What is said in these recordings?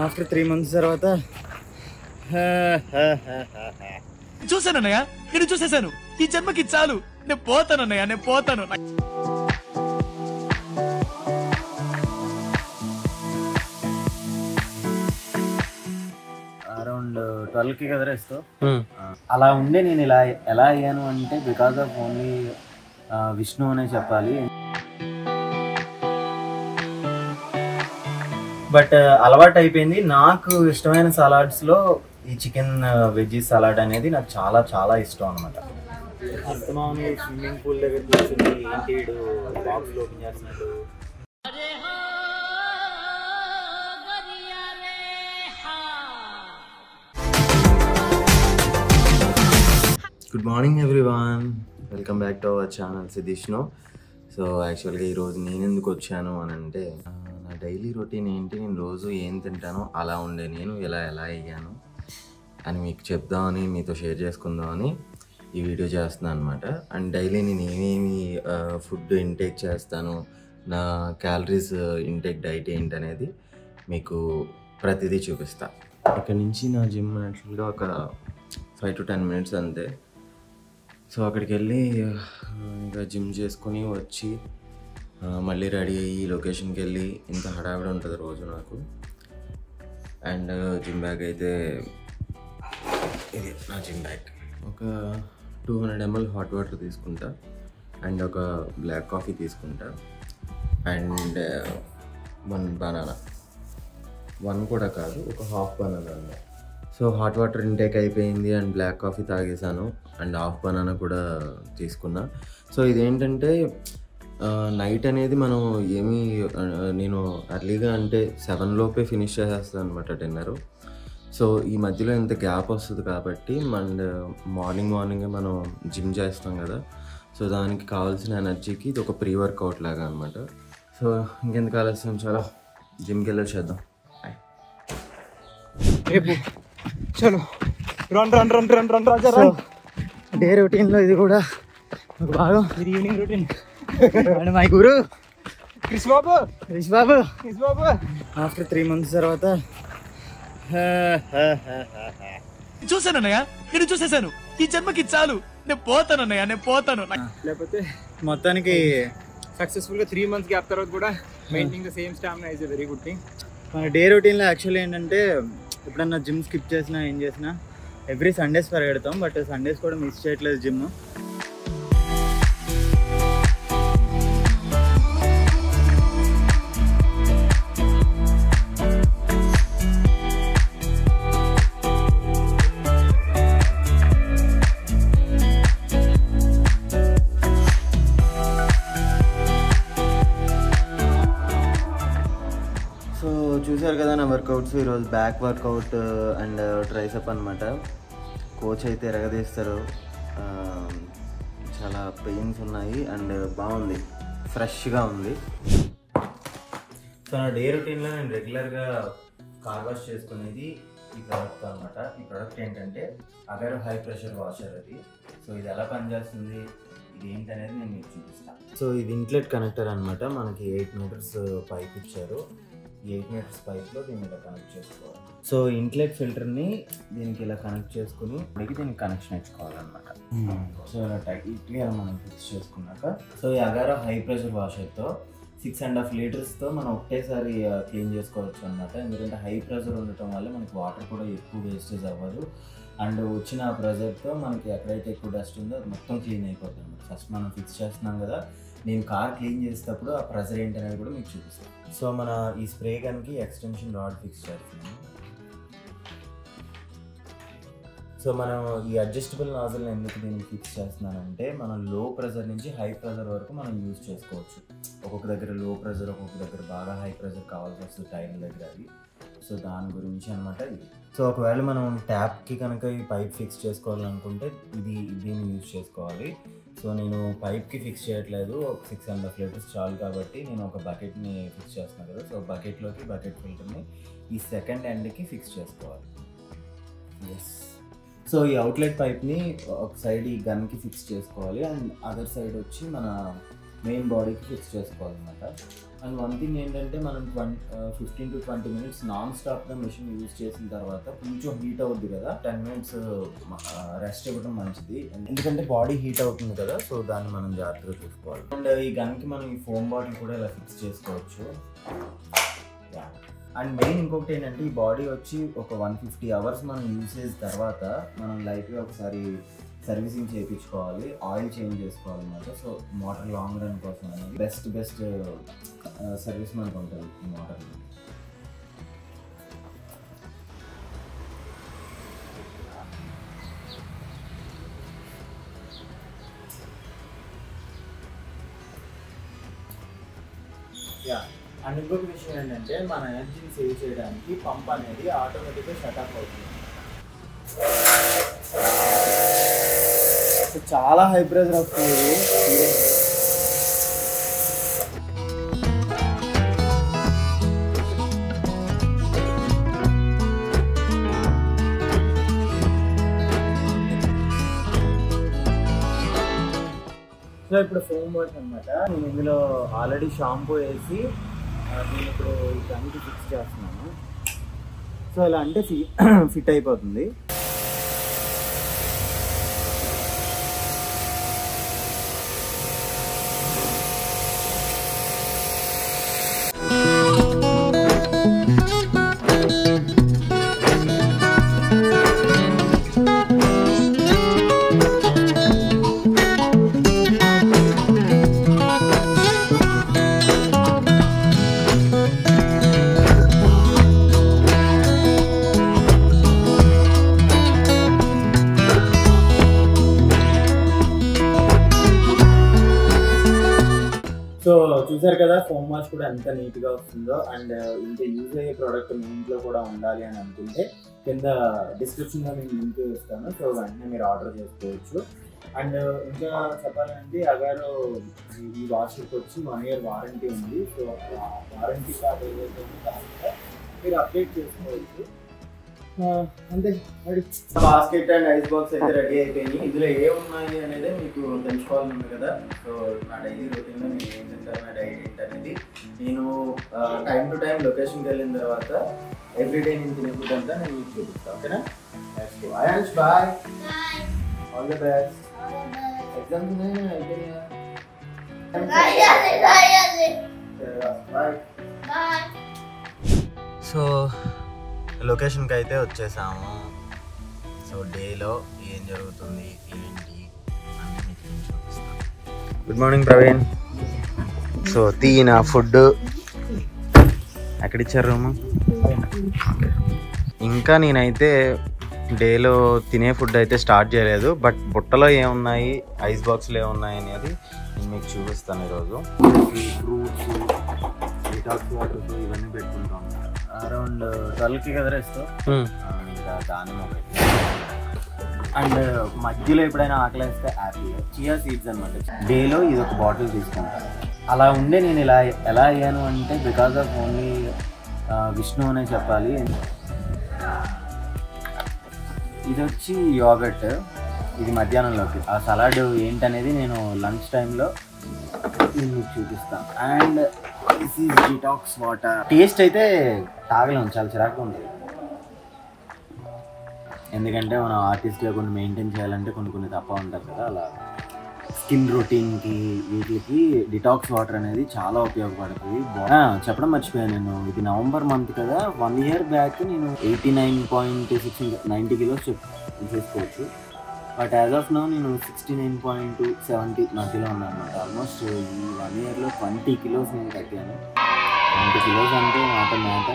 After 3 months తర్వాత చూసానన్నయ్య, నేను చూసేశాను. ఈ జన్మకి చాలు, నేను పోతానన్నయ్య, నేను పోతాను. అరౌండ్ 12కి కదా రెస్ట్. అలా ఉండే నేను ఇలా ఎలా అయ్యాను అంటే బికాస్ ఆఫ్ ఓన్లీ విష్ణు అనే చెప్పాలి. బట్ అలవాటు అయిపోయింది. నాకు ఇష్టమైన సలాడ్స్లో ఈ చికెన్ వెజ్ సలాడ్ అనేది నాకు చాలా చాలా ఇష్టం అనమాట. అస్తమాను స్విమ్మింగ్ పూల్ దగ్గర కూర్చుని ఏంటి వీడు బాక్స్ ఓపెన్ చేస్తున్నట్టు. Good morning everyone, welcome back to our channel సిద్ధిష్ను. సో యాక్చువల్గా ఈరోజు నేను ఎందుకు వచ్చాను అని అంటే, నా డైలీ రొటీన్ ఏంటి, నేను రోజు ఏం తింటానో అలా ఉండే నేను ఎలా అయ్యాను అని మీకు చెప్దామని, మీతో షేర్ చేసుకుందామని ఈ వీడియో చేస్తున్నాను అనమాట. అండ్ డైలీ నేను ఏమేమి ఫుడ్ ఇంటేక్ చేస్తాను, నా క్యాలరీస్ ఇంటేక్ డైట్ ఏంటి అనేది మీకు ప్రతిదీ చూపిస్తా. ఇక్కడ నుంచి నా జిమ్ యాక్చువల్గా ఒక 5 to 10 minutes అంతే. సో అక్కడికి వెళ్ళి ఇంకా జిమ్ చేసుకొని వచ్చి మళ్ళీ రెడీ అయ్యి లొకేషన్కి వెళ్ళి ఇంత హడావిడి ఉంటుంది రోజు నాకు. అండ్ జిమ్ బ్యాగ్ అయితే ఇది నా జిమ్ బ్యాగ్. ఒక 200 ml హాట్ వాటర్ తీసుకుంటా, అండ్ ఒక బ్లాక్ కాఫీ తీసుకుంటా, అండ్ 1 బనానా, 1 కూడా కాదు, ఒక హాఫ్ బనానా అన్న. సో హాట్ వాటర్ ఇంటేక్ అయిపోయింది అండ్ బ్లాక్ కాఫీ తాగేసాను అండ్ హాఫ్ బనానా కూడా తీసుకున్నా. సో ఇదేంటంటే నైట్ అనేది మనం నేను ఎర్లీగా అంటే 7 లోపే ఫినిష్ చేసేస్తాను అనమాట డిన్నరు. సో ఈ మధ్యలో ఇంత గ్యాప్ వస్తుంది కాబట్టి అండ్ మార్నింగే మనం జిమ్ చేస్తాం కదా, సో దానికి కావాల్సిన ఎనర్జీకి ఇది ఒక ప్రీ వర్కౌట్ లాగా అనమాట. సో ఇంకెందుకు ఆలస్యం, చాలా జిమ్కి వెళ్ళి వచ్చేద్దాం. చలో రన్ రాజా. డే రొటీన్లో ఇది కూడా ఒక భాగం. ఇది evening routine. And my guru Krish Babu after 3 months తర్వాత చూసానన్నయ్య, నేను చూసేశాను. ఈ జన్మకి చాలు, నేను పోతానన్నయ్య, నేను పోతాను. లేకపోతే మొత్తానికి సక్సెస్ఫుల్గా 3 months గ్యాప్ తర్వాత కూడా maintaining the same stamina is a very good thing. మన డే రొటీన్లో యాక్చువల్లీ ఏంటంటే ఎప్పుడన్నా జిమ్ స్కిప్ చేసినా ఏం చేసినా ఎవ్రీ సండేస్ పరిగెడతాం, బట్ సండేస్ కూడా మిస్ చేయట్లేదు జిమ్. చూసారు కదా నా వర్కౌట్స్. ఈరోజు బ్యాక్ వర్కౌట్ అండ్ ట్రైసెప్ అనమాట. కోచ్ అయితే ఎరగదీస్తారు, చాలా పెయిన్స్ ఉన్నాయి అండ్ బాగుంది, ఫ్రెష్గా ఉంది. సో నా డే రొటీన్లో నేను రెగ్యులర్గా కార్ వాష్ చేసుకునేది ఈ ప్రోడక్ట్ అనమాట. ఈ ప్రోడక్ట్ ఏంటంటే అగరో హై ప్రెషర్ వాషర్ అది. సో ఇది ఎలా పనిచేస్తుంది, ఇది ఏంటనేది నేను మీకు చూపిస్తాను. సో ఇది ఇన్లెట్ కనెక్టర్ అనమాట. మనకి 8 meters పైప్ ఇచ్చారు. 8 meters పైప్లో దీన్ని ఇలా కనెక్ట్ చేసుకోవాలి. సో ఇన్లెట్ ఫిల్టర్ని దీనికి ఇలా కనెక్ట్ చేసుకుని దీనికి కనెక్షన్ ఇచ్చుకోవాలన్నమాట. సో ఇలా టైట్గా మనం ఫిక్స్ చేసుకున్నాక, సో ఈ అగారో హై ప్రెషర్ వాషర్తో 6.5 liters మనం ఒకటేసారి క్లీన్ చేసుకోవచ్చు అనమాట. ఎందుకంటే హై ప్రెషర్ ఉండటం వల్ల మనకి వాటర్ కూడా ఎక్కువ వేస్టేజ్ అవ్వదు. అండ్ వచ్చిన ఆ ప్రెషర్తో మనకి ఎక్కడైతే ఎక్కువ డస్ట్ ఉందో అది మొత్తం క్లీన్ అయిపోతుంది అనమాట. ఫస్ట్ మనం ఫిక్స్ చేస్తున్నాం కదా, నేను కార్ క్లీన్ చేసేటప్పుడు ఆ ప్రెషర్ ఏంటనేది కూడా మీకు చూపిస్తాను. సో మన ఈ స్ప్రే గన్కి ఎక్స్టెన్షన్ రాడ్ ఫిక్స్ చేస్తున్నాం. సో మనం ఈ అడ్జస్టబుల్ నాజిల్ని ఎందుకు దీనికి ఫిక్స్ చేస్తున్నానంటే, మనం లో ప్రెషర్ నుంచి హై ప్రెషర్ వరకు మనం యూజ్ చేసుకోవచ్చు. ఒక్కొక్క దగ్గర లో ప్రెషర్, ఒక్కొక్క దగ్గర బాగా హై ప్రెషర్ కావాల్సి వస్తుంది టైర్ దగ్గర అది. సో దాని గురించి అనమాట ఇది. సో ఒకవేళ మనం ట్యాప్కి కనుక ఈ పైప్ ఫిక్స్ చేసుకోవాలనుకుంటే దీన్ని యూజ్ చేసుకోవాలి. సో నేను పైప్కి ఫిక్స్ చేయట్లేదు, ఒక 6.5 liters చాలు కాబట్టి నేను ఒక బకెట్ని ఫిక్స్ చేస్తున్నాను కదా. సో బకెట్లోకి బకెట్ ఫిల్టర్ని ఈ సెకండ్ ఎండ్కి ఫిక్స్ చేసుకోవాలి. ఎస్. సో ఈ అవుట్లెట్ పైప్ని ఒక సైడ్ ఈ గన్కి ఫిక్స్ చేసుకోవాలి, అండ్ అదర్ సైడ్ వచ్చి మన మెయిన్ బాడీకి ఫిక్స్ చేసుకోవాలన్నమాట. అండ్ వన్ థింగ్ ఏంటంటే మనం 15 to 20 minutes నాన్ స్టాప్గా మెషిన్ యూజ్ చేసిన తర్వాత కొంచెం హీట్ అవుద్ది కదా, 10 minutes రెస్ట్ ఇవ్వడం మంచిది. ఎందుకంటే బాడీ హీట్ అవుతుంది కదా, సో దాన్ని మనం జాగ్రత్తగా చూసుకోవాలి. అండ్ ఈ గన్కి మనం ఈ ఫోమ్ బాటిల్ కూడా ఇలా ఫిక్స్ చేసుకోవచ్చు. అండ్ మెయిన్ ఇంకొకటి ఏంటంటే ఈ బాడీ వచ్చి ఒక 150 hours మనం యూజ్ చేసిన తర్వాత మనం లైట్గా ఒకసారి సర్వీసింగ్ చేయించుకోవాలి, ఆయిల్ చేంజ్ చేసుకోవాలన్నమాట. సో మోటార్ లాంగ్ రన్ కోసం అనేది బెస్ట్ సర్వీస్ మనకు ఉంటుంది ఈ మోటార్. అండ్ ఇంకొక విషయం ఏంటంటే మన ఎనర్జీని సేవ్ చేయడానికి పంప్ అనేది ఆటోమేటిక్గా షటప్ అవుతుంది. చాలా హై ప్రెషర్ వస్తుంది. సో ఇప్పుడు ఫోమ్ వాష్ అనమాట. నేను ఇందులో ఆల్రెడీ షాంపూ వేసి నేను ఇప్పుడు ఈ గన్కి ఫిక్స్ చేస్తున్నాను. సో ఇలా అంటే ఫిట్ అయిపోతుంది. సో చూసారు కదా ఫోమ్ వాష్ కూడా ఎంత నీట్గా వస్తుందో. అండ్ ఇంకా యూజ్ అయ్యే ప్రోడక్ట్ మీ ఇంట్లో కూడా ఉండాలి అని అనుకుంటే కింద డిస్క్రిప్షన్లో నేను లింక్ ఇస్తాను. సో వెంటనే మీరు ఆర్డర్ చేసుకోవచ్చు. అండ్ ఇంకా చెప్పాలంటే అగారు ఈ వాష్కి వచ్చి 1 year వారంటీ ఉంది. సో వారంటీ కార్డ్ ఏదైతే ఉందో దాంట్లో మీరు అప్డేట్ చేసుకోవచ్చు. అంతే, బాస్కెట్ అండ్ ఐస్ బాక్స్ అయితే రెడీ అయిపోయింది. ఇందులో ఏమున్నాయి అనేది మీకు తెలుసుకోవాలని ఉంది కదా. సో నా డైలీ రొటీన్లో నేను ఏం తింటాను, నా డైట్ ఏంటనేది నేను టైం టు టైం లొకేషన్కి వెళ్ళిన తర్వాత ఎవ్రీడే నేను తినే ఫుడ్ అంతా నేను మీకు చూపిస్తాను. ఓకేనా? అయాన్స్ bye, all the best. Exams ఉన్నాయి అయిపోయినా? బాయ్. సో లొకేషన్కి అయితే వచ్చేసాము. సో డేలో ఏం జరుగుతుంది ఏంటి అని మీకు నేను చూపిస్తాను. Good morning Praveen. సో తీన ఫుడ్ ఎక్కడిచ్చారు రూము? ఇంకా నేనైతే డేలో తినే ఫుడ్ అయితే స్టార్ట్ చేయలేదు. బట్ బుట్టలో ఏమున్నాయి, ఐస్ బాక్స్లో ఏమున్నాయి అనేది నేను మీకు చూపిస్తాను ఈరోజు. ఫ్రూట్స్, డిటాక్స్ వాటర్స్ ఇవన్నీ పెట్టుకుంటాం. అరౌండ్ 12కి కదా ఇస్తాం. ఇంకా దానిమ్మ అండ్ మధ్యలో ఎప్పుడైనా ఆకలిస్తే యాపిల్, చియా సీడ్స్ అనమాట. డేలో ఇది ఒక బాటిల్ తీసుకుంటాను. అలా ఉండే నేను ఇలా ఎలా అయ్యాను అంటే బికాస్ ఆఫ్ ఓన్లీ విష్ణు అనే చెప్పాలి. ఇది వచ్చి యోగర్ట్, ఇది మధ్యాహ్నంలోకి. ఆ సలాడ్ ఏంటనేది నేను లంచ్ టైంలో నేను మీకు చూపిస్తాను. And this is detox water. Taste అయితే తాగలేము, చాలా చిరాకుగా ఉంది. ఎందుకంటే మనం ఆర్టిస్ట్గా కొన్ని మెయింటైన్ చేయాలంటే కొన్ని తప్ప ఉంటారు కదా. అలా స్కిన్ రొటీన్కి వీటికి డిటాక్స్ వాటర్ అనేది చాలా ఉపయోగపడుతుంది. చెప్పడం మర్చిపోయాను నేను, ఇది నవంబర్ మంత్ కదా. 1 year బ్యాక్ నేను 89.6 90 kilos చేసుకోవచ్చు. బట్ యాజ్ ఆఫ్ నౌ నేను 69.2 70 మధ్యలో ఉన్నాను అనమాట. ఆల్మోస్ట్ ఈ 1 yearలో 20 kilos నేను తగ్గాను. 20 kilos అంటే మాట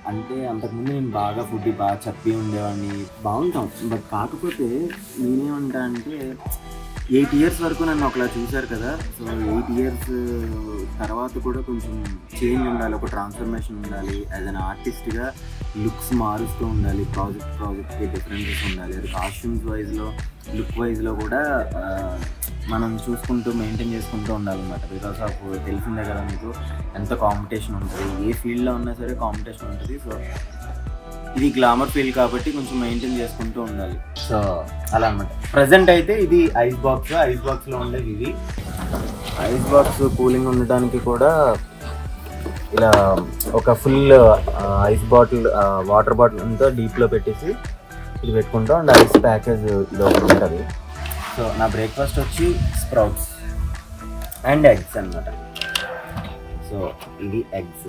అంటే అంతకుముందు నేను బాగా ఫుడ్ బాగా చెప్పి ఉండేవాడిని, బాగుంటాం. బట్ కాకపోతే నేనేమంటా అంటే 8 years వరకు నన్ను ఒకలా చూశారు కదా. సో 8 years తర్వాత కూడా కొంచెం చేంజ్ ఉండాలి, ఒక ట్రాన్స్ఫర్మేషన్ ఉండాలి. యాజ్ అన్ ఆర్టిస్ట్గా లుక్స్ మారుస్తూ ఉండాలి, ప్రాజెక్ట్కి డిఫరెన్సెస్ ఉండాలి. అది కాస్ట్యూమ్స్ వైజ్లో, లుక్ వైజ్లో కూడా మనం చూసుకుంటూ మెయింటైన్ చేసుకుంటూ ఉండాలన్నమాట. బికాస్ ఆఫ్ తెలిసిందే కదా మీకు ఎంత కాంపిటీషన్ ఉంటుంది, ఏ ఫీల్డ్లో ఉన్నా సరే కాంపిటీషన్ ఉంటుంది. సో ఇది గ్లామర్ ఫీల్డ్ కాబట్టి కొంచెం మెయింటైన్ చేసుకుంటూ ఉండాలి. సో అలా అనమాట. ప్రజెంట్ అయితే ఇది ఐస్ బాక్స్లో ఉండేవి ఇవి. ఐస్ బాక్స్ కూలింగ్ ఉండడానికి కూడా ఇలా ఒక full ice bottle water bottle అంతా డీప్లో పెట్టేసి ఇది పెట్టుకుంటాం. అండ్ ఐస్ ప్యాకేజ్ ఇది ఒకటి ఉంటుంది. సో నా బ్రేక్ఫాస్ట్ వచ్చి స్ప్రౌట్స్ అండ్ ఎగ్స్ అన్నమాట. సో ఇది ఎగ్స్.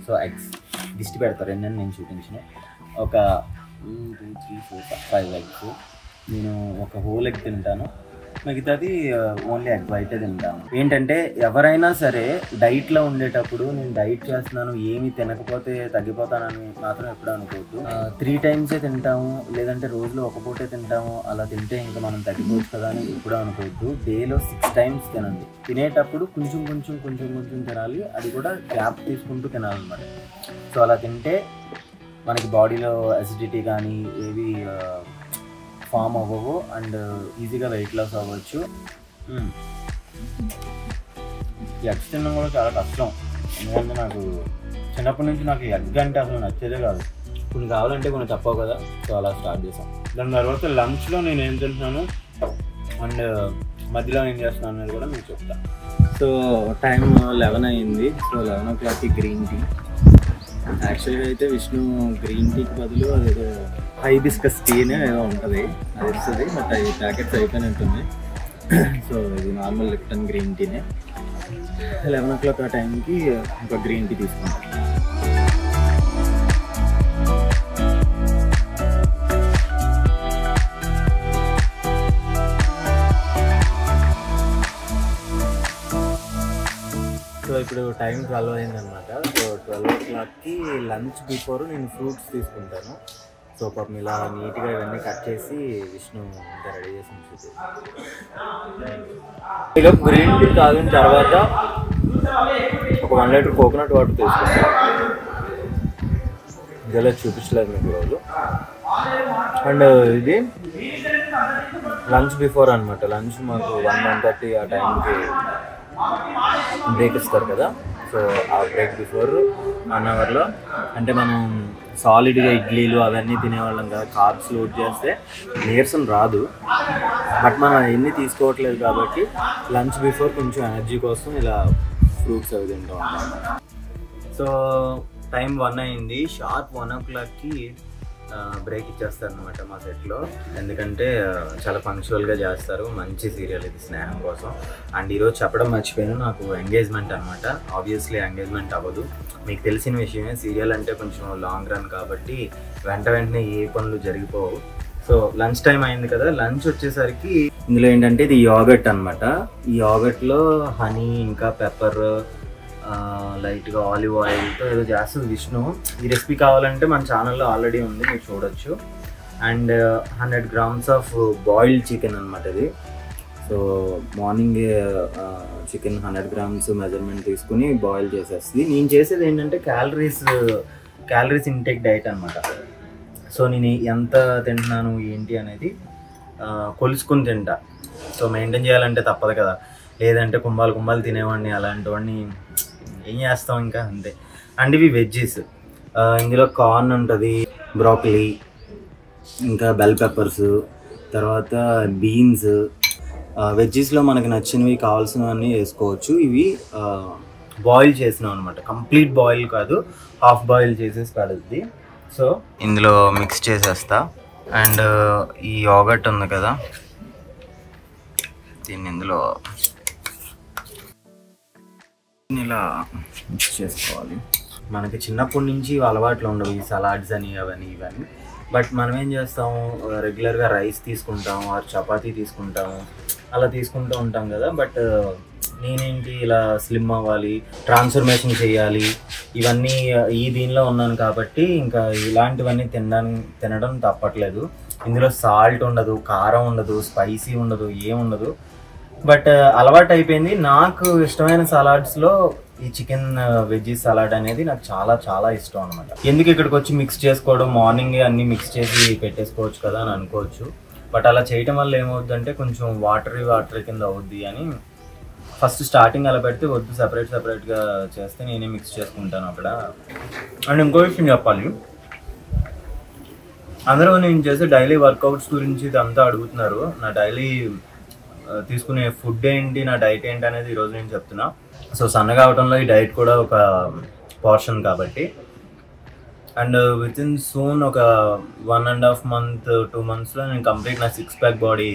సో ఎగ్స్ దిష్టి పెడతారు ఏంటని నేను చూపించిన. ఒక 1 2 3 4 5 ఎగ్స్. నేను ఒక హోల్ ఎగ్ తింటాను, మిగతాది ఓన్లీ ఎగ్ వైటే తింటాను. ఏంటంటే ఎవరైనా సరే డైట్లో ఉండేటప్పుడు నేను డైట్ చేస్తున్నాను ఏమి తినకపోతే తగ్గిపోతానని మాత్రం ఎప్పుడు అనుకోవద్దు. 3 టైమ్సే తింటాము, లేదంటే రోజులో ఒక పూటే తింటాము, అలా తింటే ఇంకా మనం తగ్గిపోవచ్చు కదా అని ఎప్పుడు అనుకోవద్దు. డేలో 6 టైమ్స్ తినండి. తినేటప్పుడు కొంచెం కొంచెం కొంచెం కొంచెం తినాలి, అది కూడా గ్యాప్ తీసుకుంటూ తినాలన్నమాట. సో అలా తింటే మనకి బాడీలో అసిడిటీ కానీ ఏవి ఫామ్ అవ్వవు అండ్ ఈజీగా వెయిట్ లాస్ అవ్వచ్చు. ఎగ్స్ తినడం కూడా చాలా కష్టం, ఎందుకంటే నాకు చిన్నప్పటి నుంచి నాకు ఎగ్ అంటే అసలు నచ్చేదే కాదు. కొన్ని కావాలంటే కొన్ని తప్పవు కదా, సో అలా స్టార్ట్ చేసాం. దాని తర్వాత లంచ్లో నేను ఏం తింటున్నాను అండ్ మధ్యలో ఏం చేస్తున్నాను అనేది కూడా మీకు చెప్తాను. సో టైం 11 అయింది. So 11 o'clock green tea. యాక్చువల్గా అయితే విష్ణు గ్రీన్ టీకి బదులు అదేదో హైబిస్కస్ టీ అనే ఏదో ఉంటుంది, అది ఇస్తుంది. బట్ అవి ప్యాకెట్స్ అయిపోయినట్టుంది. సో ఇది నార్మల్ లిప్టన్ గ్రీన్ టీనే. 11 o'clock ఆ టైంకి ఒక గ్రీన్ టీ తీసుకుంటాం. సో ఇప్పుడు టైం 12 అయిందనమాట. సో 12 o'clockకి లంచ్ బిఫోర్ నేను ఫ్రూట్స్ తీసుకుంటాను. సో పాపం ఇలా నీట్గా ఇవన్నీ కట్ చేసి విష్ణు ఇంకా రెడీ చేసి ఉంచుతుంది. ఇక గ్రీన్ టీ తాగిన తర్వాత ఒక 1 లీటర్ కోకోనట్ వాటర్ తీసుకుంటాను. ఇదిలా చూపించలేదు మీకు రోజు. అండ్ ఇది లంచ్ బిఫోర్ అనమాట. లంచ్ మాకు 1-1:30 ఆ టైంకి బ్రేక్ ఇస్తారు కదా. సో ఆ బ్రేక్ బిఫోర్ 1 అవర్లో అంటే మనం సాలిడ్గా ఇడ్లీలు అవన్నీ తినేవాళ్ళం కదా, కార్బ్స్ లోడ్ చేస్తే నీరసం రాదు. బట్ మనం అవన్నీ తీసుకోవట్లేదు కాబట్టి లంచ్ బిఫోర్ కొంచెం ఎనర్జీ కోసం ఇలా ఫ్రూట్స్ అవి తింటూ ఉంటాం. సో టైం 1 అయింది. షార్ప్ 1 o'clockకి బ్రేక్ ఇచ్చేస్తారు అనమాట మా సెట్లో. ఎందుకంటే చాలా పంక్చువల్గా చేస్తారు. మంచి సీరియల్ ఇది స్నేహం కోసం. అండ్ ఈరోజు చెప్పడం మర్చిపోయాను, నాకు ఎంగేజ్మెంట్ అనమాట. ఆబ్వియస్లీ ఎంగేజ్మెంట్ అవ్వదు, మీకు తెలిసిన విషయమే. సీరియల్ అంటే కొంచెం లాంగ్ రన్ కాబట్టి వెంటనే ఏ పనులు జరిగిపోవు. సో లంచ్ టైం అయింది కదా. లంచ్ వచ్చేసరికి ఇందులో ఏంటంటే ఇది యోగర్ట్ అనమాట. ఈ యోగర్ట్లో హనీ ఇంకా పెప్పర్ లైట్గా ఆలివ్ ఆయిల్తో ఏదో చేస్తుంది విష్ణు. ఈ రెసిపీ కావాలంటే మన ఛానల్లో ఆల్రెడీ ఉంది, మీరు చూడొచ్చు. And 100 grams of boiled chicken అనమాట ఇది. So morning chicken 100 grams measurement తీసుకుని బాయిల్ చేసేస్తుంది. నేను చేసేది ఏంటంటే క్యాలరీస్ ఇంటేక్ డైట్ అనమాట. సో నేను ఎంత తింటున్నాను ఏంటి అనేది కొలుసుకుని తింటా. సో మెయింటైన్ చేయాలంటే తప్పదు కదా, లేదంటే కుంభాలు తినేవాడిని. అలాంటి వాడిని ఏం చేస్తాం ఇంకా, అంతే. అండ్ ఇవి వెజ్జెస్. ఇందులో కార్న్ ఉంటుంది, బ్రోకలీ, ఇంకా బెల్ పెప్పర్స్, తర్వాత బీన్స్. వెజ్జెస్లో మనకి నచ్చినవి కావాల్సినవన్నీ వేసుకోవచ్చు. ఇవి బాయిల్ చేసినాం అనమాట. కంప్లీట్ బాయిల్ కాదు, హాఫ్ బాయిల్ చేసేసి పడుద్ది. సో ఇందులో మిక్స్ చేసేస్తా. అండ్ ఈ యోగర్ట్ ఉంది కదా, దీన్ని ఇందులో ఇలా మిక్స్ చేసుకోవాలి. మనకి చిన్నప్పటి నుంచి అలవాట్లు ఉండవు ఈ సలాడ్స్ అని అవన్నీ ఇవన్నీ. బట్ మనం ఏం చేస్తాము, రెగ్యులర్గా రైస్ తీసుకుంటాము ఆర్ చపాతీ తీసుకుంటాము, అలా తీసుకుంటూ ఉంటాం కదా. బట్ నేనేంటి ఇలా స్లిమ్ అవ్వాలి, ట్రాన్స్ఫర్మేషన్ చేయాలి, ఇవన్నీ ఈ దీనిలో ఉన్నాను కాబట్టి ఇంకా ఇలాంటివన్నీ తినడం తప్పట్లేదు. ఇందులో సాల్ట్ ఉండదు, కారం ఉండదు, స్పైసీ ఉండదు, ఏముండదు. బట్ అలవాటు అయిపోయింది. నాకు ఇష్టమైన సలాడ్స్లో ఈ చికెన్ వెజ్జీస్ సలాడ్ అనేది నాకు చాలా చాలా ఇష్టం అనమాట. ఎందుకు ఇక్కడికి వచ్చి మిక్స్ చేసుకోవడం, మార్నింగ్ అన్నీ మిక్స్ చేసి పెట్టేసుకోవచ్చు కదా అని అనుకోవచ్చు. బట్ అలా చేయటం వల్ల ఏమవుద్దంటే కొంచెం వాటర్ కింద అవుద్ది అని ఫస్ట్ స్టార్టింగ్ అలా పెడితే వద్దు, సపరేట్గా చేస్తే నేనే మిక్స్ చేసుకుంటాను అక్కడ. అండ్ ఇంకో విషయం చెప్పాలి, అందరూ నేను చేసే డైలీ వర్కౌట్స్ గురించి ఇదంతా అడుగుతున్నారు. నా డైలీ తీసుకునే ఫుడ్ ఏంటి, నా డైట్ ఏంటి అనేది ఈరోజు నేను చెప్తున్నా. సో సన్నగా అవడంలో ఈ డైట్ కూడా ఒక పోర్షన్ కాబట్టి. అండ్ విత్ ఇన్ సూన్ ఒక 1.5 month 2 monthsలో నేను కంప్లీట్ నా 6-pack బాడీ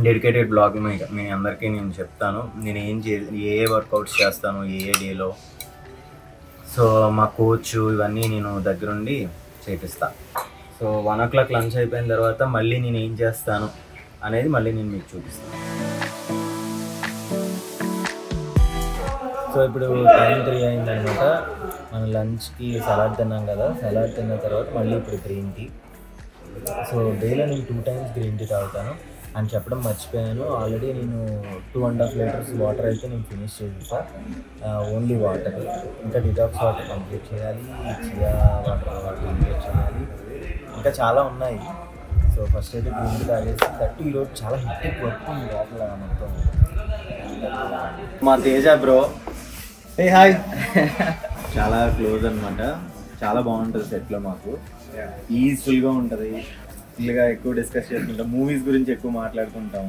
డెడికేటెడ్ బ్లాగ్ మీ అందరికీ నేను చెప్తాను. నేను ఏ వర్కౌట్స్ చేస్తాను ఏ డేలో. సో మా కోచ్ ఇవన్నీ నేను దగ్గరుండి చేపిస్తాను. సో 1 o'clock లంచ్ అయిపోయిన తర్వాత మళ్ళీ నేను ఏం చేస్తాను అనేది మళ్ళీ నేను మీకు చూపిస్తాను. సో ఇప్పుడు టైం 3 అయిందనమాట. మనం లంచ్కి సలాడ్ తిన్నాం కదా, సలాడ్ తిన్న తర్వాత మళ్ళీ ఇప్పుడు గ్రీన్ టీ. సో డేలో నేను 2 times గ్రీన్ టీ తాగుతాను అని చెప్పడం మర్చిపోయాను. ఆల్రెడీ నేను 2.5 liters వాటర్ అయితే నేను ఫినిష్ చేసేసా. ఓన్లీ వాటర్, ఇంకా డిటాక్స్ వాటర్ కంప్లీట్ చేయాలి, చియా వాటర్ కంప్లీట్ చేయాలి, ఇంకా చాలా ఉన్నాయి. సో ఫస్ట్ అయితే గ్రీన్ టీ తాగేసి దట్టు ఈరోజు చాలా హిట్ వర్క్ ఉంది లోపల మొత్తం. మా తేజ బ్రో హాయ్ చాలా క్లోజ్ అనమాట. చాలా బాగుంటుంది సెట్లో. మాకు పీస్ఫుల్గా ఉంటుంది. ఫుల్గా ఎక్కువ డిస్కస్ చేసుకుంటాం, మూవీస్ గురించి ఎక్కువ మాట్లాడుకుంటాం.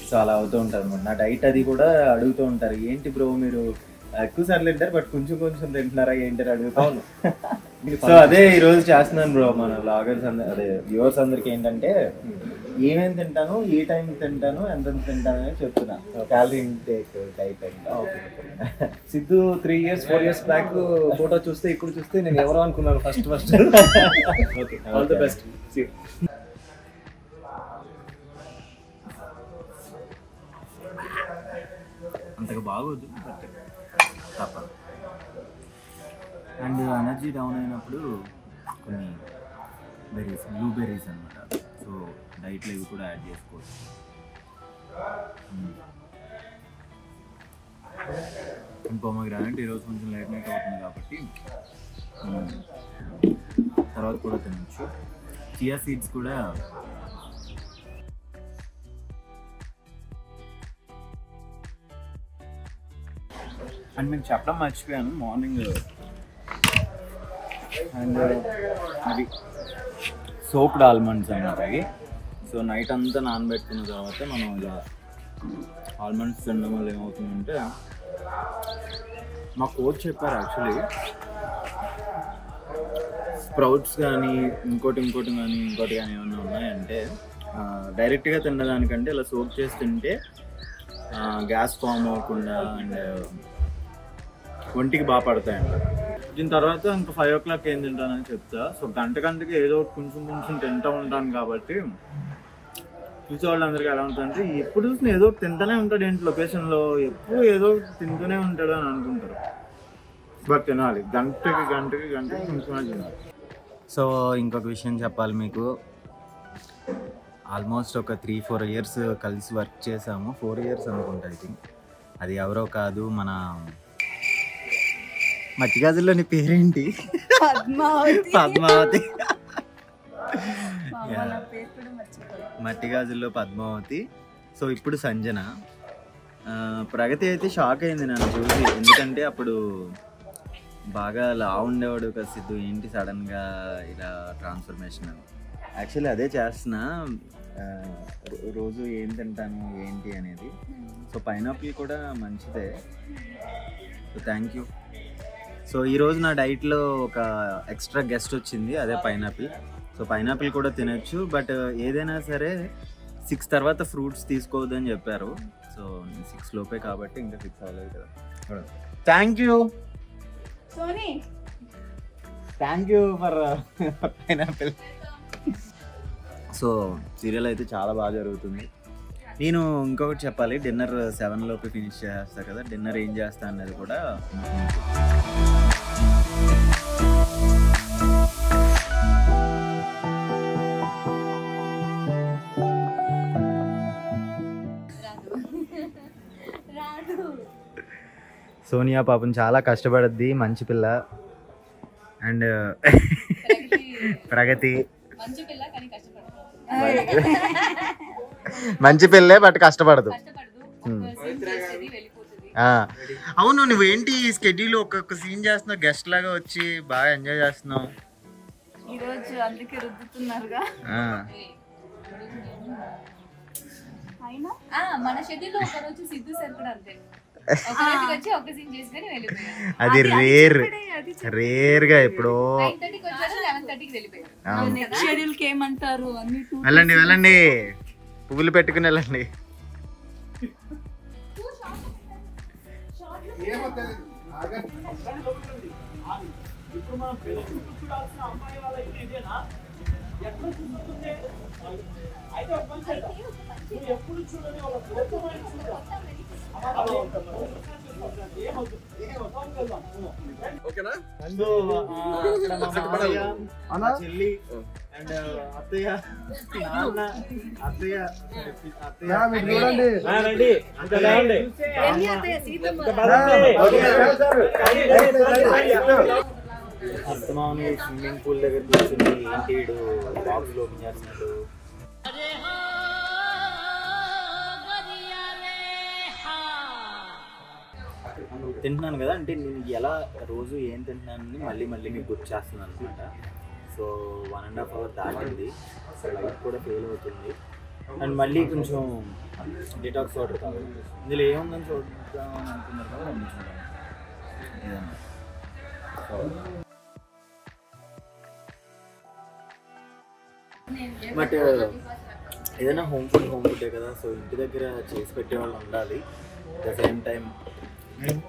సో అలా అవుతూ ఉంటుంది అనమాట. నా డైట్ అది కూడా అడుగుతూ ఉంటారు, ఏంటి బ్రో మీరు ఎక్కువ సార్లు తింటారు బట్ కొంచెం కొంచెం తింటున్నారా ఏంటి అని అడుగుతాను. సో అదే ఈరోజు చేస్తున్నాను బ్రో. మన వ్లాగర్స్ అదే వ్యూవర్స్ అందరికి ఏంటంటే ఏమేమి తింటాను, ఏ టైం తింటాను, ఎంత తింటాను అని చెప్తున్నా. క్యాలరీ ఇంటేక్ డైట్ అంటే. Siddhu 3 years 4 years back photo చూస్తే ఇప్పుడు చూస్తే నేను ఎవరో అనుకున్నాను first. Okay, all the best. అంతగా బాగోదు బట్ తప్పదు. అండ్ ఎనర్జీ డౌన్ అయినప్పుడు కొన్ని బెర్రీస్, బ్లూబెర్రీస్ అనమాట. సో డైట్లో ఇవి కూడా యాడ్ చేసుకోవచ్చు. పొమోగ్రానైట్ ఈరోజు కొంచెం లేట్ నైట్ అవుతుంది కాబట్టి తర్వాత కూడా తినచ్చు. చియా సీడ్స్ కూడా అండ్ మీకు చెప్పడం మర్చిపోయాను మార్నింగ్. అండ్ అది సోప్డ్ ఆల్మండ్స్ అన్నమాట అవి. సో నైట్ అంతా నానబెట్టుకున్న తర్వాత మనం ఇలా ఆల్మండ్స్ తినడం వల్ల ఏమవుతుందంటే, మా కోచ్ చెప్పారు యాక్చువల్లీ స్ప్రౌట్స్ కానీ ఇంకోటి కానీ ఏమైనా ఉన్నాయంటే డైరెక్ట్గా తినడానికంటే ఇలా సోప్ చేసి తింటే గ్యాస్ ఫామ్ అవ్వకుండా అండ్ ఒంటికి బాగా పడతాయంట. దీని తర్వాత ఇంకా 5 o'clock ఏం తింటానని చెప్తా. సో గంటకి ఏదో కొంచెం తింటూ ఉంటాను కాబట్టి చూసేవాళ్ళందరికీ ఎలా ఉంటుందంటే ఎప్పుడు చూసిన ఏదో తింటూనే ఉంటాడు ఏంటి లొకేషన్లో, ఎప్పుడు ఏదో తింటూనే ఉంటాడు అని అనుకుంటారు. బట్ తినాలి, గంటకి కొంచెమే తినాలి. సో ఇంకొక విషయం చెప్పాలి మీకు. ఆల్మోస్ట్ ఒక 3-4 years కలిసి వర్క్ చేసాము. 4 years అనుకుంటా ఐ థింక్. అది ఎవరో కాదు, మన మట్టి గాజుల్లో నీ పేరేంటి? పద్మావతి. మట్టి గాజుల్లో పద్మావతి. సో ఇప్పుడు సంజన. ప్రగతి అయితే షాక్ అయింది నన్ను చూసి, ఎందుకంటే అప్పుడు బాగా లావు ఉండేవాడు కదా సిద్ధు, ఏంటి సడన్గా ఇలా ట్రాన్స్ఫర్మేషన్ అని. యాక్చువల్లీ అదే చేస్తున్నా, రోజు ఏం తింటాను ఏంటి అనేది. సో పైనాపిల్ కూడా మంచిదే. So thank you. సో ఈరోజు నా డైట్లో ఒక ఎక్స్ట్రా గెస్ట్ వచ్చింది, అదే పైనాపిల్. సో పైనాపిల్ కూడా తినచ్చు, బట్ ఏదైనా సరే 6 తర్వాత ఫ్రూట్స్ తీసుకోవద్దని చెప్పారు. సో 6 లోపే కాబట్టి ఇంకా 6 అవ్వలేదు కదా. Thank you Sony, thank you for pineapple. So serial అయితే చాలా బాగా జరుగుతుంది. నేను ఇంకొకటి చెప్పాలి, డిన్నర్ 7 లోపే ఫినిష్ చేస్తా కదా. డిన్నర్ ఏం చేస్తా అన్నది కూడా సోనియా పాపం చాలా కష్టపడద్ది, మంచి పిల్ల. అండ్ ప్రగతి మంచి పిల్లే బట్ కష్టపడదు. అవును, నువ్వేంటి స్కెడ్యూల్ ఒక్కొక్క సీన్ చేస్తున్నావు, గెస్ట్ లాగా వచ్చి బాగా ఎంజాయ్ చేస్తున్నావు. ఈరోజు అందుకే రుద్దుతున్నారుగా. అయినా మన షెడ్యూల్లో ఒక రోజు సిద్ధు సార్ కూడా అంతే, ఒక రోజుకి వచ్చి ఒక సీన్ చేసుకొని వెళ్ళిపోయారు. అది రేర్గా ఎప్పుడో 9:30కి వచ్చారు, 11:30కి వెళ్ళిపోయారు. నెక్స్ట్ షెడ్యూల్ కి ఏమంటారు? అన్ని వెళ్ళండి పువ్వులు పెట్టుకుని వెళ్ళండి. చెల్లి అండ్ అత్తయ్య నాన్న అత్తయ్య అత్తమామని స్విమ్మింగ్ పూల్ దగ్గర కూర్చుని ఏంటి బాక్స్ లో ఓపెన్ చేస్తున్నాడు. తింటున్నాను కదా, అంటే నేను ఎలా రోజు ఏం తింటున్నానని మళ్ళీ మీకు గుర్తు చేస్తున్నాను అనమాట. సో 1.5 hours దాటింది, లైట్ కూడా ఫెయిల్ అవుతుంది. అండ్ మళ్ళీ కొంచెం డిటాక్స్ వాటర్ కావాలి. ఇందులో ఏముందని చూద్దాం అనుకున్నారు కదా, ఏదన్నా. బట్ ఏదైనా హోమ్ ఫుడ్డే కదా, సో ఇంటి దగ్గర చేసి పెట్టేవాళ్ళు ఉండాలి. At the same time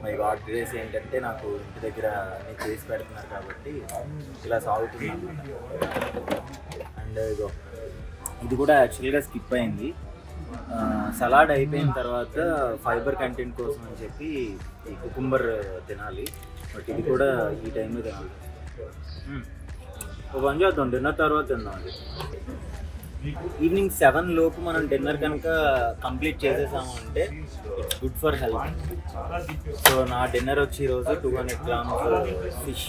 my God grace ఏంటంటే నాకు ఇంటి దగ్గర అన్నీ చేసి పెడుతున్నారు కాబట్టి ఇలా సాగుతుంది అన్నమాట. అండ్ ఇది కూడా యాక్చువల్గా స్కిప్ అయింది. సలాడ్ అయిపోయిన తర్వాత ఫైబర్ కంటెంట్ కోసం అని చెప్పి ఈ కుకుంబర్ తినాలి, బట్ ఇది కూడా ఈ టైంలో తినాలి. ఒక పని చేద్దాం, డిన్నర్ తర్వాత తిందాం. అది ఈవినింగ్ 7 లోపు మనం డిన్నర్ కనుక కంప్లీట్ చేసేసాము అంటే it's good for health. So నా డిన్నర్ వచ్చి ఈరోజు 200 grams ఫిష్,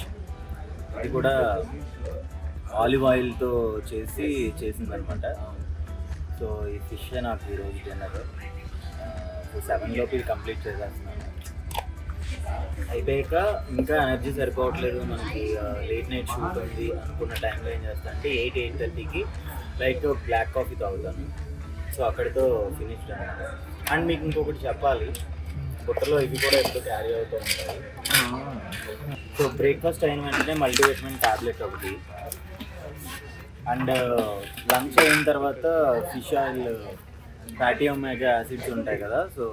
ఇది కూడా ఆలివ్ ఆయిల్తో చేసిందనమాట. సో ఈ ఫిష్ నాకు ఈరోజు డిన్నర్. సో 7 లోపు ఇది కంప్లీట్ చేసేస్తున్నాను. అయిపోయాక ఇంకా ఎనర్జీ సరిపోవట్లేదు మనకి, లేట్ నైట్ షూట్ ఉంది అనుకున్న టైంలో ఏం చేస్తాను అంటే 8-8:30కి లైట్ బ్లాక్ కాఫీ తాగుతాను. సో అక్కడితో ఫినిష్డ్ అన్నమాట. అండ్ మీకు ఇంకొకటి చెప్పాలి, బుట్టలో ఇవి కూడా ఎప్పుడు క్యారీ అవుతూ ఉంటాయి. సో బ్రేక్ఫాస్ట్ అయిన వెంటనే మల్టీవిటమిన్ ట్యాబ్లెట్ ఒకటి, అండ్ లంచ్ అయిన తర్వాత fish oil, fatty omega acids ఉంటాయి కదా, సో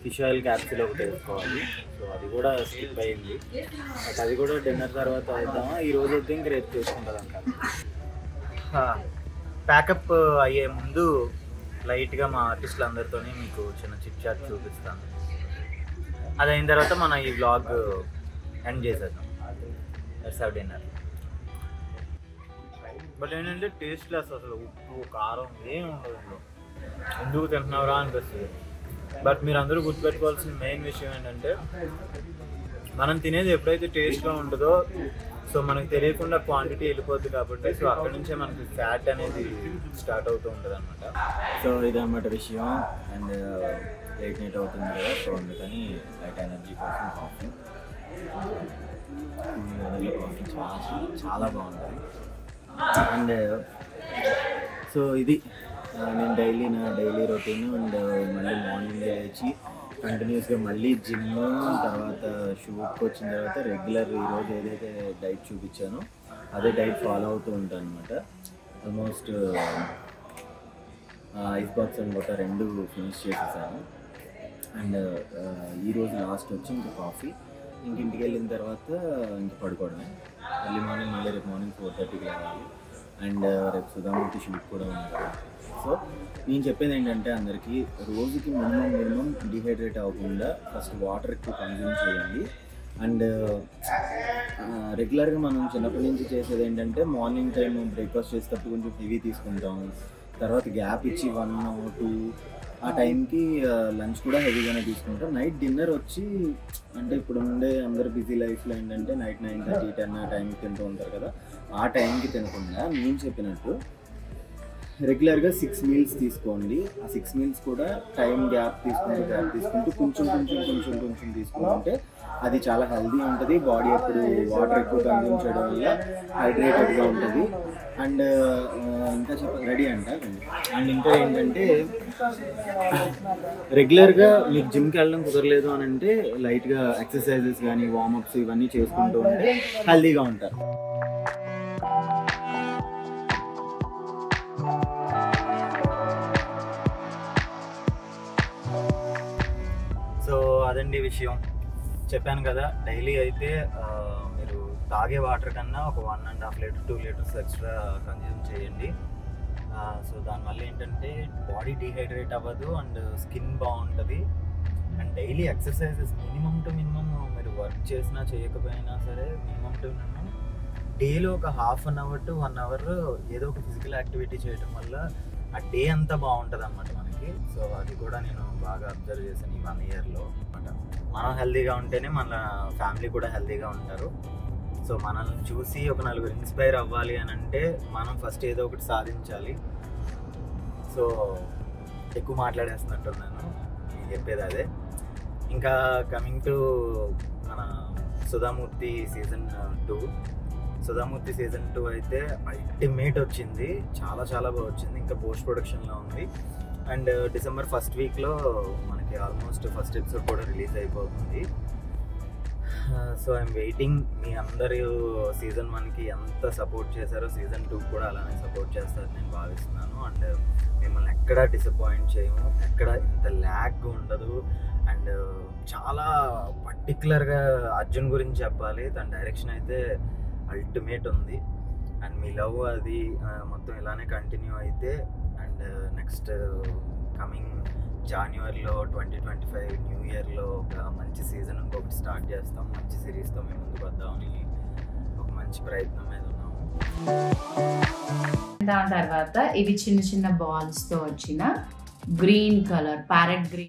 ఫిష్ ఆయిల్ క్యాప్సూల్ ఒకటి వేసుకోవాలి. సో అది కూడా స్కిప్ అయింది, బట్ అది కూడా డిన్నర్ తర్వాత అవుతామా. ఈరోజు అయితే ఇంక రేపు చేసుకుంటుంది అంటారు. ప్యాకప్ అయ్యే ముందు లైట్గా మా ఆర్టిస్టులు అందరితో మీకు చిన్న చిట్ చాట్ చూపిస్తాను. అది అయిన తర్వాత మనం ఈ వ్లాగ్ ఎండ్ చేసేద్దాం. That's our dinner. బట్ ఏంటంటే టేస్ట్ లెస్, అసలు ఉప్పు కారం ఏమి ఉండదు, ఎందుకు తింటున్నావురా అనిపిస్తుంది. బట్ మీరు అందరూ గుర్తుపెట్టుకోవాల్సిన మెయిన్ విషయం ఏంటంటే మనం తినేది ఎప్పుడైతే టేస్ట్గా ఉంటుందో సో మనకు తెలియకుండా క్వాంటిటీ వెళ్ళిపోద్ది కాబట్టి, సో అక్కడ నుంచే మనకి ఫ్యాట్ అనేది స్టార్ట్ అవుతూ ఉంటుంది అనమాట. సో ఇదన్నమాట విషయం. అండ్ లేట్ నైట్ అవుతుంది కదా, సో అందుకని లైట్ ఎనర్జీ కోసం కాఫీ చాలా బాగుంటుంది. అండ్ సో ఇది నేను నా డైలీ రొటీన్. అండ్ మళ్ళీ మార్నింగ్ లేచి కంటిన్యూస్గా మళ్ళీ జిమ్, తర్వాత షూట్కి వచ్చిన తర్వాత రెగ్యులర్ ఈరోజు ఏదైతే డైట్ చూపించానో అదే డైట్ ఫాలో అవుతూ ఉంటాను అనమాట. Almost ice box and water 2 finish చేసేసాను. అండ్ ఈరోజు లాస్ట్ వచ్చి ఇంకా కాఫీ, ఇంటికి వెళ్ళిన తర్వాత ఇంకా పడుకోవడమే. ఎర్లీ మార్నింగ్ మళ్ళీ రేపు మార్నింగ్ 4:30కి రావాలి. అండ్ రేపు సుధామూర్తి షూట్ కూడా ఉంది కదా. సో నేను చెప్పేది ఏంటంటే అందరికీ రోజుకి మినిమం డిహైడ్రేట్ అవ్వకుండా ఫస్ట్ వాటర్ ఎక్కువ కన్జ్యూమ్ చేయండి. అండ్ రెగ్యులర్గా మనం చిన్నప్పటి నుంచి చేసేది ఏంటంటే మార్నింగ్ టైం బ్రేక్ఫాస్ట్ చేసేటప్పుడు కొంచెం హెవీ తీసుకుంటాం, తర్వాత గ్యాప్ ఇచ్చి 1 or 2 ఆ టైంకి లంచ్ కూడా హెవీగానే తీసుకుంటాం. నైట్ డిన్నర్ వచ్చి అంటే ఇప్పుడు ఉండే అందరు బిజీ లైఫ్లో ఏంటంటే నైట్ 9:30, 10 ఆ టైంకి తింటూ ఉంటారు కదా, ఆ టైంకి తినకుండా నేను చెప్పినట్టు రెగ్యులర్గా 6 meals తీసుకోండి. ఆ 6 meals కూడా టైం గ్యాప్ తీసుకుంటూ కొంచెం తీసుకుంటే అది చాలా హెల్దీ ఉంటుంది. బాడీ ఎప్పుడు వాటర్ ఎక్కువ కన్జ్యూమ్ చేయడం వల్ల హైడ్రేటెడ్గా ఉంటుంది. అండ్ ఇంకా రెడీ అంట. అండ్ ఇంకా ఏంటంటే రెగ్యులర్గా మీకు జిమ్కి వెళ్ళడం కుదరలేదు అని అంటే లైట్గా ఎక్సర్సైజెస్ కానీ వార్మప్స్ ఇవన్నీ చేసుకుంటూ ఉంటే హెల్దీగా ఉంటారు. సో అదండి విషయం. చెప్పాను కదా, డైలీ అయితే మీరు తాగే వాటర్ కన్నా ఒక 1.5 లీటర్ 2 లీటర్స్ ఎక్స్ట్రా కన్జ్యూమ్ చేయండి. సో దానివల్ల ఏంటంటే బాడీ డీహైడ్రేట్ అవ్వదు అండ్ స్కిన్ బాగుంటుంది. And daily exercises minimum to minimum మీరు వర్క్ చేసినా చేయకపోయినా సరే మినిమం టు మినిమం డేలో ఒక ½ an hour to 1 hour ఏదో ఒక ఫిజికల్ యాక్టివిటీ చేయడం వల్ల ఆ డే అంతా బాగుంటుంది అన్నమాట మనకి. సో అది కూడా నేను బాగా అబ్జర్వ్ చేశాను ఈ 1 yearలో అనమాట. మనం హెల్తీగా ఉంటేనే మన ఫ్యామిలీ కూడా హెల్తీగా ఉంటారు. సో మనల్ని చూసి ఒక నలుగురు ఇన్స్పైర్ అవ్వాలి అని అంటే మనం ఫస్ట్ ఏదో ఒకటి సాధించాలి. సో ఎక్కువ మాట్లాడేస్తున్నట్టున్నాను, నేను చెప్పేది అదే. ఇంకా కమింగ్ టు మన సుధామూర్తి సీజన్ 2. సుధామూర్తి సీజన్ 2 అయితే అల్టిమేట్ వచ్చింది, చాలా చాలా బాగా వచ్చింది. ఇంకా పోస్ట్ ప్రొడక్షన్లో ఉంది. అండ్ డిసెంబర్ 1st వీక్లో మనకి ఆల్మోస్ట్ ఫస్ట్ ఎపిసోడ్ కూడా రిలీజ్ అయిపోతుంది. So I'm waiting. మీ అందరూ సీజన్ 1కి ఎంత సపోర్ట్ చేశారో సీజన్ 2 కూడా అలానే సపోర్ట్ చేస్తారని నేను భావిస్తున్నాను. అండ్ మిమ్మల్ని ఎక్కడా డిసప్పాయింట్ చేయము, ఎక్కడ ఇంత ల్యాగ్ ఉండదు. అండ్ చాలా పర్టికులర్గా అర్జున్ గురించి చెప్పాలి, తన డైరెక్షన్ అయితే అల్టిమేట్ ఉంది. అండ్ మీ లవ్ అది మొత్తం ఇలానే కంటిన్యూ అయితే అండ్ నెక్స్ట్ కమింగ్ జాన్యువరిలో 2025 న్యూ ఇయర్లో ఒక మంచి సీజన్ ఇంకొకటి స్టార్ట్ చేస్తాం. మంచి సిరీస్తో మేము ముందుకు వద్దామని ఒక మంచి ప్రయత్నం మీద ఉన్నాము. దాని తర్వాత ఇవి చిన్న చిన్న బాల్స్తో వచ్చిన గ్రీన్ కలర్ ప్యారెట్ గ్రీన్